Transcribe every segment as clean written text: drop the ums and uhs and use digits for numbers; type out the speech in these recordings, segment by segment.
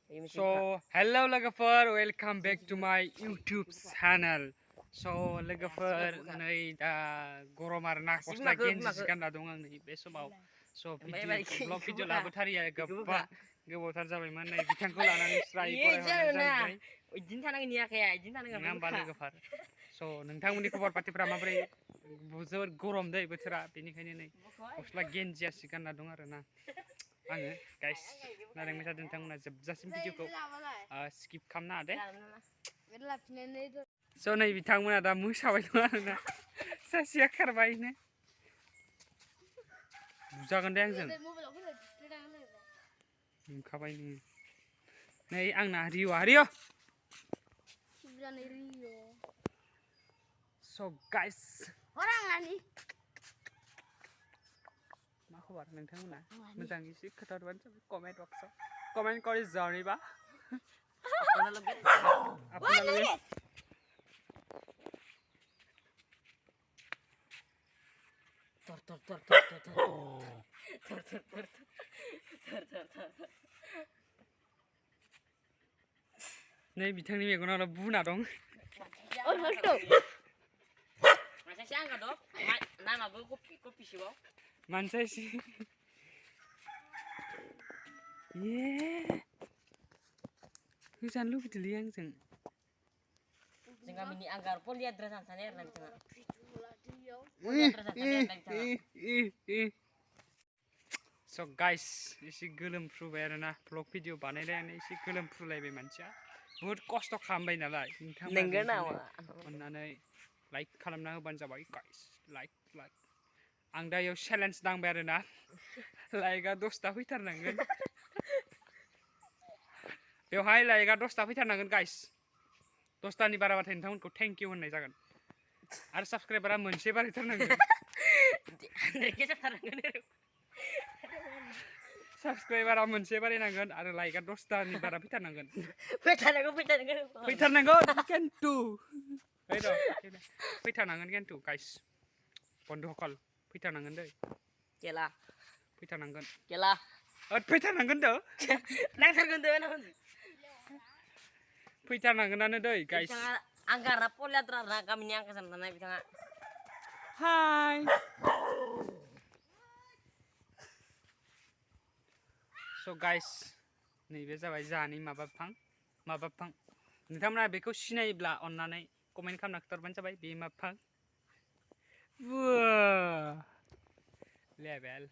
So, hello Lwgwfwr, welcome back to my YouTube channel. So, Lwgwfwr, नै दा गरम आरोना गस्ला गेन्जि गानना दं आं नै बे समाव. So, vlog video लाबोथारिया गोबावथार जाबायमोन नै बिथांखौ लानानै स्राय फरायहरनाय जाबाय. इदिनो थानांगोन नियाखाया इदिनो थानांगोन होमबा Lwgwfwr. So, नोंथांमोननि खबर पातिफोरा माबोरै जोबोर गरम दै बोथोरा बेनिखायनो नै गस्ला गेन्जियासो गानना दं आरोना. आङो गाइस नारें मैथा नोंथांमोना जोबजासिम भिडिअखौ स्किप खालामना दे स' नै बिथांमोना दा मोसाबाय दं आरोना सासेया खारबायनो बुजागोन दे आंजों नुखाबाय नोङो नै आंना रिय' स' गाइस मा खबर नोंथांमोना मोजां एसे खोन्थाहरबानो जाबाय कमेन्ट बक्सआव कमेन्ट কৰি জানিবা আপোনালোকে नै बिथांनि मेगनाव बुना दं मानसि जानो लुबैदोंलै आंजों जों गामिनि आंगार पलियाद्रा जानो सानो आरोना बिथाङा स' गाइस एसे गोलोमफ्रुबाय आरोना ब्लग भिडिअ बानायनायानो एसे गोलोमफ्रुलायबाय मानसिया बुहुत खस्थ' खालामबाय नालाय नोंथांमोना अननानै लाइक खालामना होबानो जाबाय गाइस लाइक आं दा इयाव चेलेन्ज नांबाय आरोना लाइकआ 10टा फैथारनांगोन बेवहाय लाइकआ 10टा फैथारनांगोन गाइस 10टानि बाराबाथाय नोंथांमोनखौ थेंक इउ होननाय जागोन आरो साबस्क्राइबारा मोनसे बारायथारनांगोन साबस्क्राइबारा मोनसे बारायनांगोन आरो लाइकआ 10टानि बारा फैथारनांगोन फैथारनांगोन केन्तु फैथारनांगोन केन्तु गाइस बन्धुসকল फैथारनांगोन दै केला फैथारनांगोन केला फैथारनांगोन द' नांथारगोन दे फैथारनांगोनानो दै गाइस आंगारा पलियाद्रा गामिनि आंगा जानो थानाय बिथाङा हाय स' गाइस नैबे जाबाय जाहानि माबा बिफां नोंथांमोना बेखौ सिनायोब्ला अननानै कमेन्ट खालामना खिन्थाहरबानो जाबाय बे मा बिफां लेभेल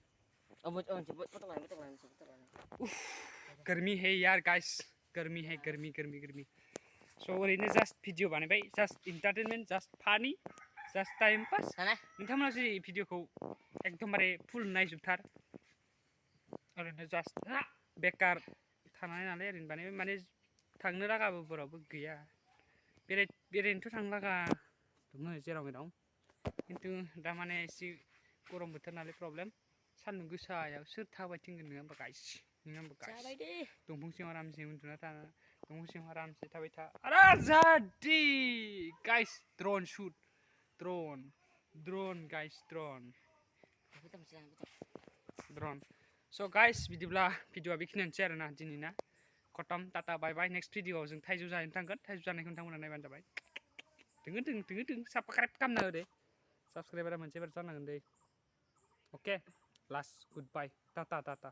गर्मी है यार गाइस गर्मी है गर्मी स' ओरैनो जास्ट भिडिअ बानायबाय जास्ट इन्टारटेनमेन्ट जास्ट फानि जास्ट टाइम पास नोंथांमोना जुदि भिडिअखौ एकदमबारे फुल नायजोबथार ओरैनो जास्ट बेकार थानाय नालाय ओरैनो बानायबाय माने थांनो लागाबो बोरावबो गैया बेरायनोथ' थांनो लागा दङ जेराव मेराव खिन्थु दा माने एसे गरम बोथोर नालाय प्रब्लेम सान्दुं गोसायाव सोर थाबायथिंगोन नङा होमबा गाइस दंफां सिङाव आरामसे उन्दुना था दंफां सिङाव आरामसे थाबाय था आरो जादि guys drone shoot drone guys drone so' guys बिदिब्ला भिडिअआ बेखिनियानोसै आरोना दिनै ना खतम टाटा बाय बाय नेक्स्ट भिडिअआव जों थाइजौ जाहैनो थांगोन थाइजौ जानायखौ नोंथांमोना नायबानो जाबाय दों साबस्क्राइब खालामना हो दे साबस्क्राइबारा मोनसे बार जानांगोन दे अके लास्ट गुड बाय टाटा